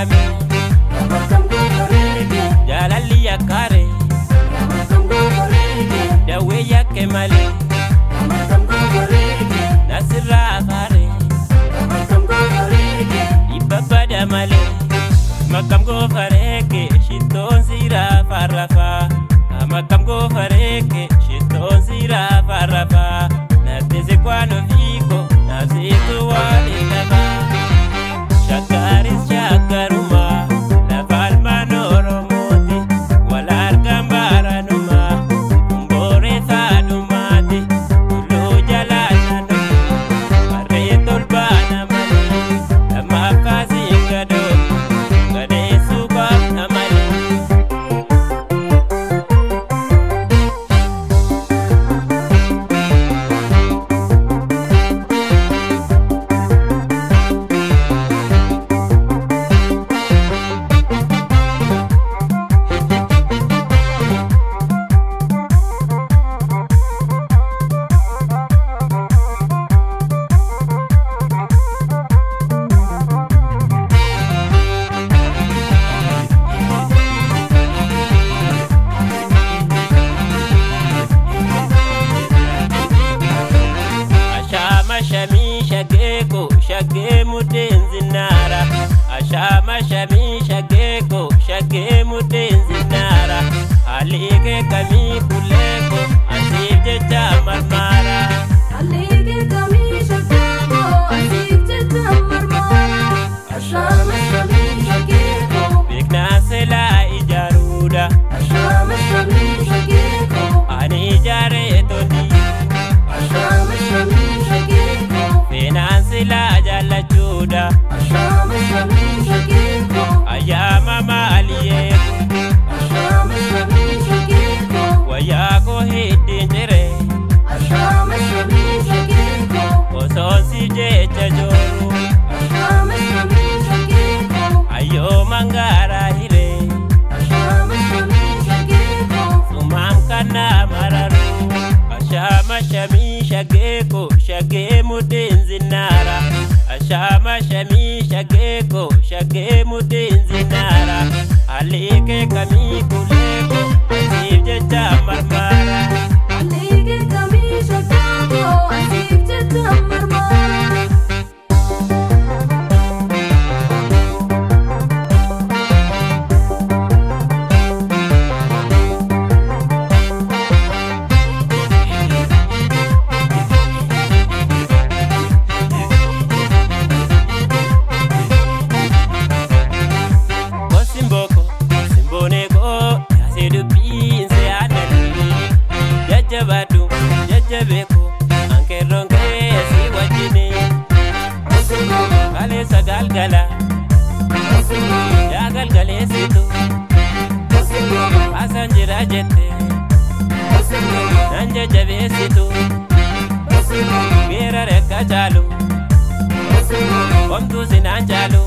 kami jalali yakare dawe yake mali nasira afare ibabada mali makam go fareke shiton zira farafa makam go fareke shiton zira farafa na teze kwano viko na zitu walikaba shakari shakaruma na palma noromoti walar kambara numa mbore thadumati ulu jalana numa maretol bana mali na makazi gado gade suba na mali shage mudenzi nara ashama shami shage mudenzi nara alike kami kuleko asije chamarmara alike kami shageko asije chamarmara ashama shami shageko bigna sela ijaruda ashama shami shageko ani jare tondi ashama shami shageko finance la jala juda ashama shami shageko ayama maliye ashama shami shageko wayako hidinjere ashama shami shageko osonsi jechajoru ashama shami shageko ayo mangara hire ashama shami shageko sumam kana mararu ashama shami shageko shage mudenzi nara ashama shami shage mudenzi nara alike kami kuleko asije chamarmara alike kami shageko asije chamarmara jajabeko anke ronge si wajini kale sagal gala jagal gale situ asanjira jette nanje jabe situ gera reka jalu komtu sinanjalu